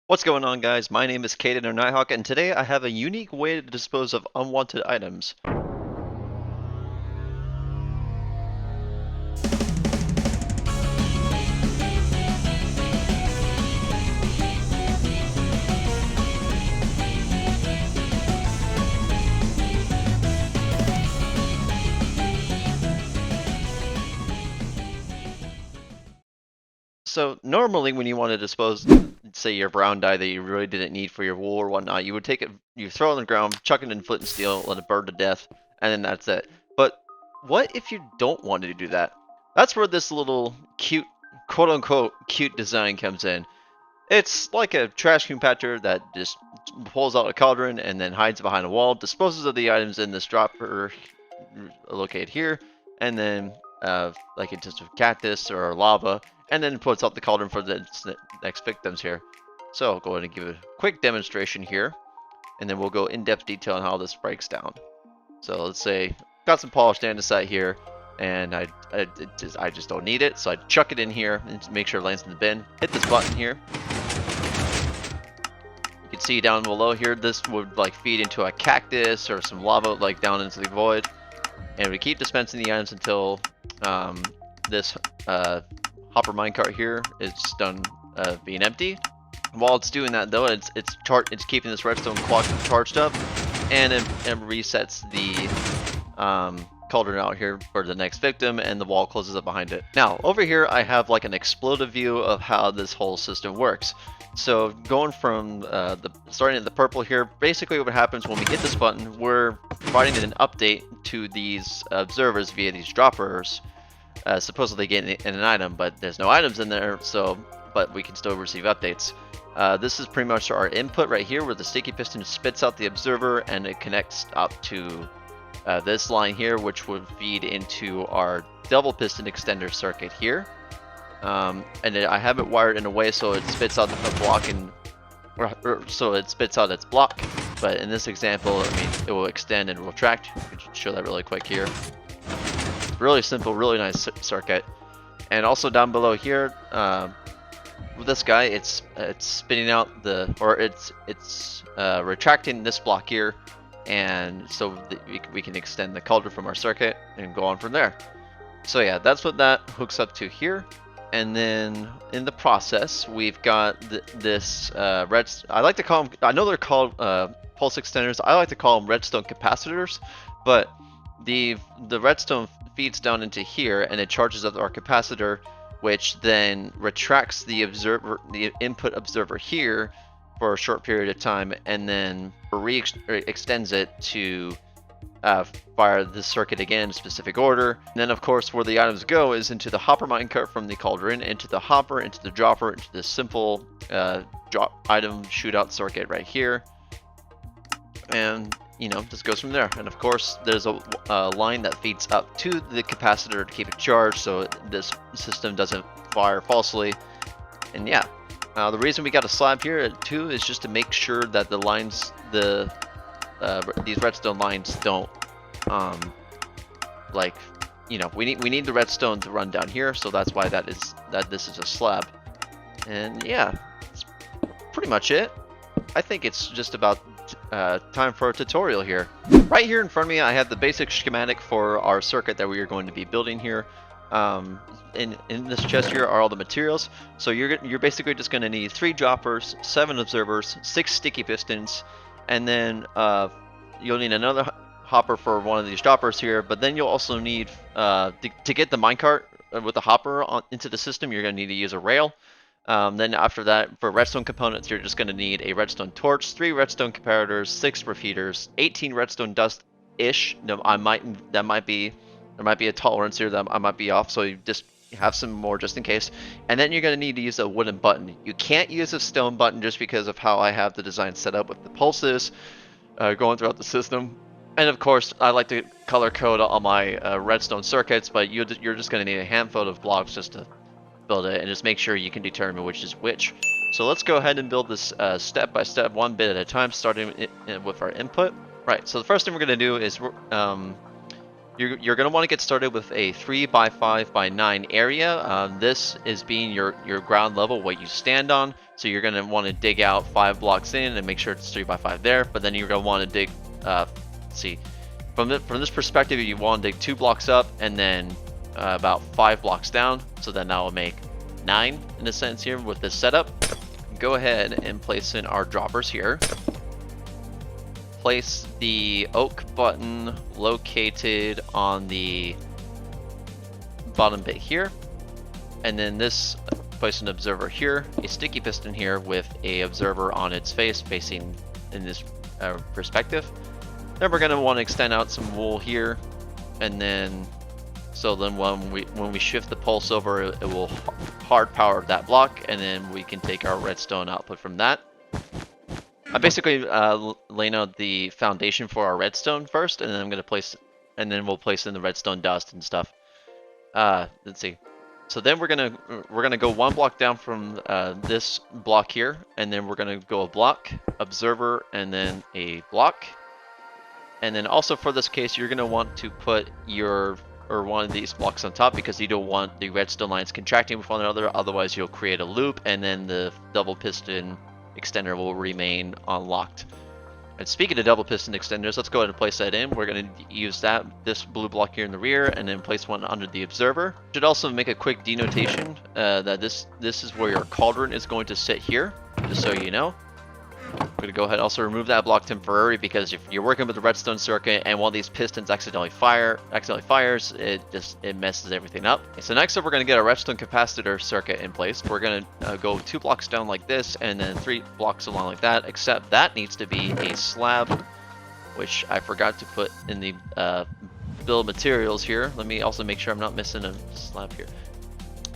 What's going on, guys? My name is Caden or Nighthawk, and today I have a unique way to dispose of unwanted items. So normally when you want to dispose, say your brown dye that you really didn't need for your wool or whatnot, you would take it, you throw it on the ground, chuck it in flint and steel, let it burn to death, and then that's it. But what if you don't want to do that? That's where this little cute, quote-unquote, cute design comes in. It's like a trash compactor that just pulls out a cauldron and then hides behind a wall, disposes of the items in this dropper located here, and then like into some cactus or lava, and then puts out the cauldron for the next victims here. So I'll go ahead and give a quick demonstration here, and then we'll go in-depth detail on how this breaks down. So let's say got some polished andesite here, and I just don't need it, so I chuck it in here and make sure it lands in the bin. Hit this button here. You can see down below here, this would like feed into a cactus or some lava like down into the void. And we keep dispensing the items until this hopper minecart here is done being empty. While it's doing that though, it's keeping this redstone clock charged up, and it resets the cauldron out here for the next victim, and the wall closes up behind it. Now over here I have like an exploded view of how this whole system works. So going from starting at the purple here, basically what happens when we hit this button, we're providing an update to these observers via these droppers, supposedly getting an item, but there's no items in there, but we can still receive updates. This is pretty much our input right here, where the sticky piston spits out the observer and it connects up to this line here, which would feed into our double piston extender circuit here. And I have it wired in a way so it spits out a block so it spits out its block. But in this example, I mean, it will extend and retract. I can show that really quick here. Really simple, really nice circuit. And also down below here, with this guy, it's spitting out it's retracting this block here, and so we can extend the cauldron from our circuit and go on from there. So yeah, that's what that hooks up to here. And then in the process, we've got this I like to call them, I know they're called pulse extenders. I like to call them redstone capacitors, but the redstone feeds down into here and it charges up our capacitor, which then retracts the input observer here for a short period of time, and then extends it to fire the circuit again in a specific order. And then of course where the items go is into the hopper minecart from the cauldron, into the hopper, into the dropper, into the simple drop item shootout circuit right here, and you know, just goes from there. And of course there's a line that feeds up to the capacitor to keep it charged so this system doesn't fire falsely. And yeah, the reason we got a slab here too is just to make sure that the lines, these redstone lines don't like, you know, we need the redstone to run down here, so that's why this is a slab. And yeah, that's pretty much it. I think it's just about time for a tutorial here. Right here in front of me I have the basic schematic for our circuit that we are going to be building here. In this chest here are all the materials. So you're basically just going to need 3 droppers, 7 observers, 6 sticky pistons, and then you'll need another hopper for one of these droppers here. But then you'll also need to get the minecart with the hopper into the system, you're going to need to use a rail. Then after that, for redstone components, you're just going to need a redstone torch, 3 redstone comparators, 6 repeaters, 18 redstone dust-ish. There might be a tolerance here that I might be off, so you just have some more just in case. And then you're going to need to use a wooden button. You can't use a stone button just because of how I have the design set up with the pulses going throughout the system. And of course, I like to color code all my redstone circuits, but you're just going to need a handful of blocks just to build it, and just make sure you can determine which is which. So let's go ahead and build this step by step, one bit at a time, starting with our input. Right, so the first thing we're going to do is You're going to want to get started with a 3x5x9 area. This is being your ground level, what you stand on. So you're going to want to dig out 5 blocks in and make sure it's 3x5 there. But then you're going to want to dig, let's see, from this perspective, you want to dig 2 blocks up and then about 5 blocks down. So then that will make 9 in a sense here with this setup. Go ahead and place in our droppers here. Place the oak button located on the bottom bit here, and then this place an observer here, a sticky piston here with a observer on its face facing in this perspective. Then we're going to want to extend out some wool here, and then so then when we shift the pulse over, it will hard power that block, and then we can take our redstone output from that. I'm basically laying out the foundation for our redstone first, and then I'm gonna place, and then we'll place in the redstone dust and stuff. Let's see. So then we're gonna go 1 block down from this block here, and then we're gonna go a block, observer, and then a block. And then also for this case, you're gonna want to put one of these blocks on top because you don't want the redstone lines contracting with one another. Otherwise, you'll create a loop, and then the double piston extender will remain unlocked. And speaking of double piston extenders, let's go ahead and place that in. We're going to use this blue block here in the rear, and then place one under the observer. Should also make a quick denotation that this is where your cauldron is going to sit here, just so you know. I'm going to go ahead and also remove that block temporarily, because if you're working with the redstone circuit and one of these pistons accidentally fires, it messes everything up. Okay, so next up, we're going to get a redstone capacitor circuit in place. We're going to go 2 blocks down like this, and then 3 blocks along like that, except that needs to be a slab, which I forgot to put in the bill of materials here. Let me also make sure I'm not missing a slab here.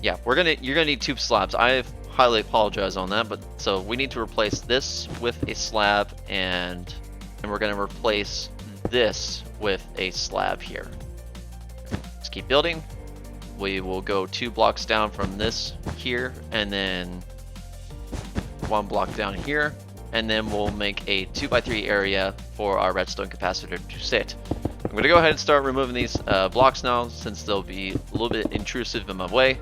Yeah, you're gonna need 2 slabs. I highly apologize on that, but so we need to replace this with a slab, and we're going to replace this with a slab here. Let's keep building. We will go 2 blocks down from this here, and then 1 block down here, and then we'll make a 2x3 area for our redstone capacitor to sit. I'm going to go ahead and start removing these blocks now, since they'll be a little bit intrusive in my way.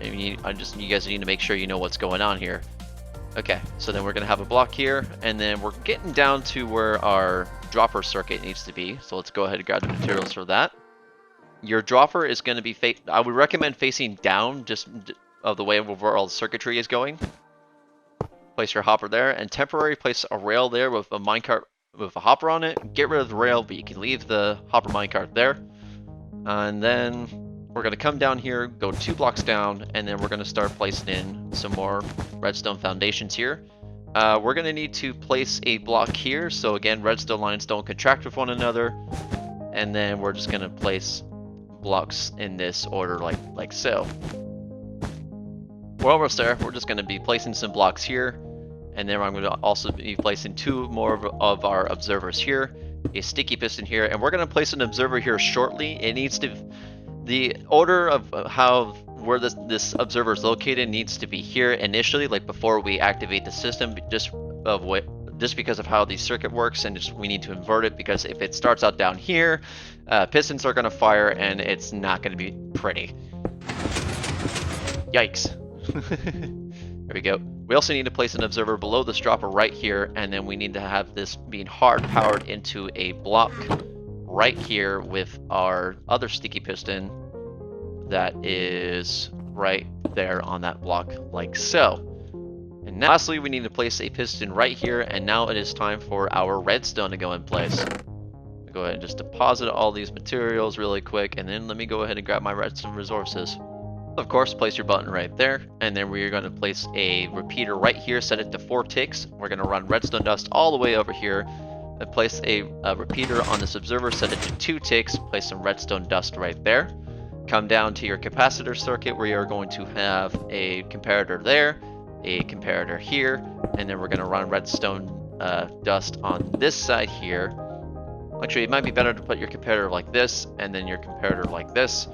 You guys need to make sure you know what's going on here. Okay, so then we're going to have a block here, and then we're getting down to where our dropper circuit needs to be. So let's go ahead and grab the materials for that. Your dropper is going to be, I would recommend facing down, just of the way overall the circuitry is going. Place your hopper there, and temporarily place a rail there with a minecart with a hopper on it. Get rid of the rail, but you can leave the hopper minecart there. And then we're going to come down here, go 2 blocks down, and then we're going to start placing in some more redstone foundations here. We're going to need to place a block here, so again, redstone lines don't contract with one another. And then we're just going to place blocks in this order like so. We're almost there. We're just going to be placing some blocks here, and then I'm going to also be placing 2 more of our observers here, a sticky piston here, and we're going to place an observer here shortly. It needs to... The order of where this observer is located needs to be here initially, like before we activate the system, just because of how the circuit works, and we need to invert it, because if it starts out down here, pistons are going to fire and it's not going to be pretty. Yikes. There we go. We also need to place an observer below this dropper right here, and then we need to have this being hard powered into a block right here with our other sticky piston that is right there on that block, like so. And lastly, we need to place a piston right here, and now it is time for our redstone to go in place. Go ahead and just deposit all these materials really quick, and then let me go ahead and grab my redstone resources. Of course, place your button right there, and then we're going to place a repeater right here, set it to 4 ticks. We're going to run redstone dust all the way over here, and place a repeater on this observer, set it to 2 ticks, place some redstone dust right there. Come down to your capacitor circuit, where you're going to have a comparator there, a comparator here, and then we're going to run redstone dust on this side here. Actually, it might be better to put your comparator like this, and then your comparator like this,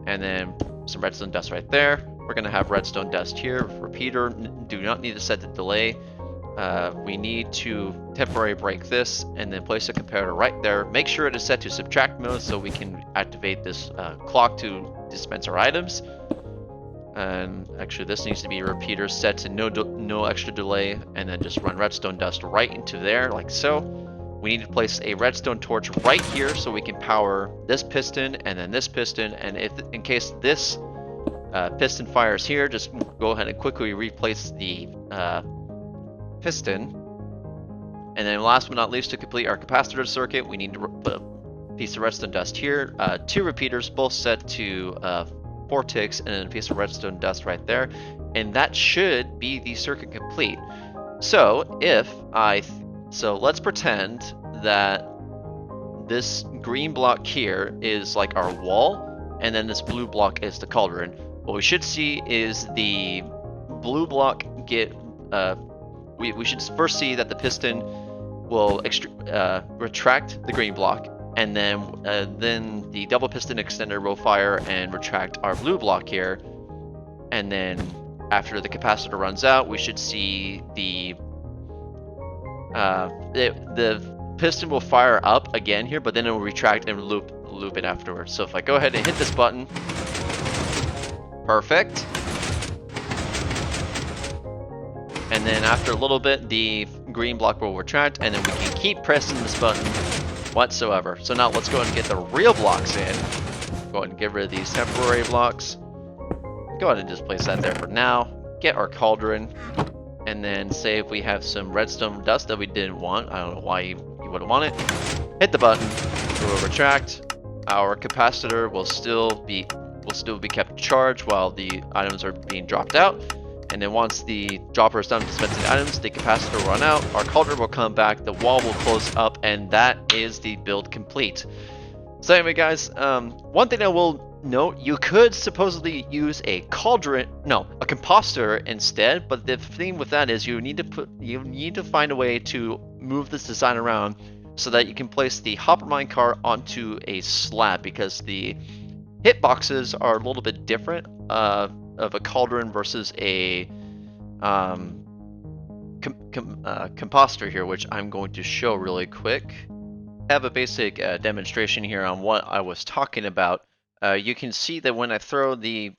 and then some redstone dust right there. We're going to have redstone dust here, repeater. Do not need to set the delay we need to temporarily break this and then place a comparator right there. Make sure it is set to subtract mode so we can activate this clock to dispense our items. And actually this needs to be a repeater set to no extra delay, and then just run redstone dust right into there like so. We need to place a redstone torch right here so we can power this piston and then this piston, and if in case this piston fires here, just go ahead and quickly replace the piston. And then last but not least, to complete our capacitor circuit, we need to put a piece of redstone dust here, 2 repeaters both set to 4 ticks, and then a piece of redstone dust right there, and that should be the circuit complete. So let's pretend that this green block here is like our wall, and then this blue block is the cauldron. What we should see is the blue block get we should first see that the piston will retract the green block, and then the double piston extender will fire and retract our blue block here, and then after the capacitor runs out, we should see the piston will fire up again here, but then it will retract and loop it afterwards. So if I go ahead and hit this button, perfect. And then after a little bit, the green block will retract, and then we can keep pressing this button whatsoever. So now let's go ahead and get the real blocks in. Go ahead and get rid of these temporary blocks. Go ahead and just place that there for now. Get our cauldron, and then say if we have some redstone dust that we didn't want, I don't know why you wouldn't want it, hit the button, it will retract. Our capacitor will still be kept charged while the items are being dropped out. And then once the dropper is done dispensing items, the capacitor will run out, our cauldron will come back, the wall will close up, and that is the build complete. So anyway guys, one thing I will note, you could supposedly use a compositor instead, but the thing with that is you need to find a way to move this design around so that you can place the hopper minecart onto a slab, because the hitboxes are a little bit different of a cauldron versus a compositor here, which I'm going to show really quick. I have a basic demonstration here on what I was talking about. You can see that when I throw the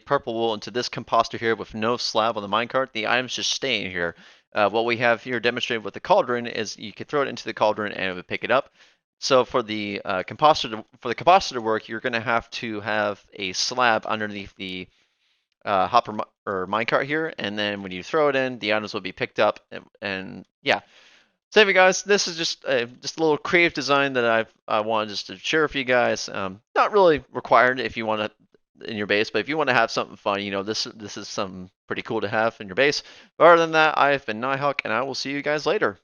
purple wool into this compositor here with no slab on the minecart, the items just stay in here. What we have here demonstrated with the cauldron is you can throw it into the cauldron and it would pick it up. So for the compositor to work, you're going to have a slab underneath the hopper or minecart here, and then when you throw it in, the items will be picked up, and yeah. So anyway guys, this is just a little creative design that I wanted just to share with you guys. Not really required if you want to in your base, but if you want to have something fun, you know, this is something pretty cool to have in your base. But other than that, I've been Nighthawk, and I will see you guys later.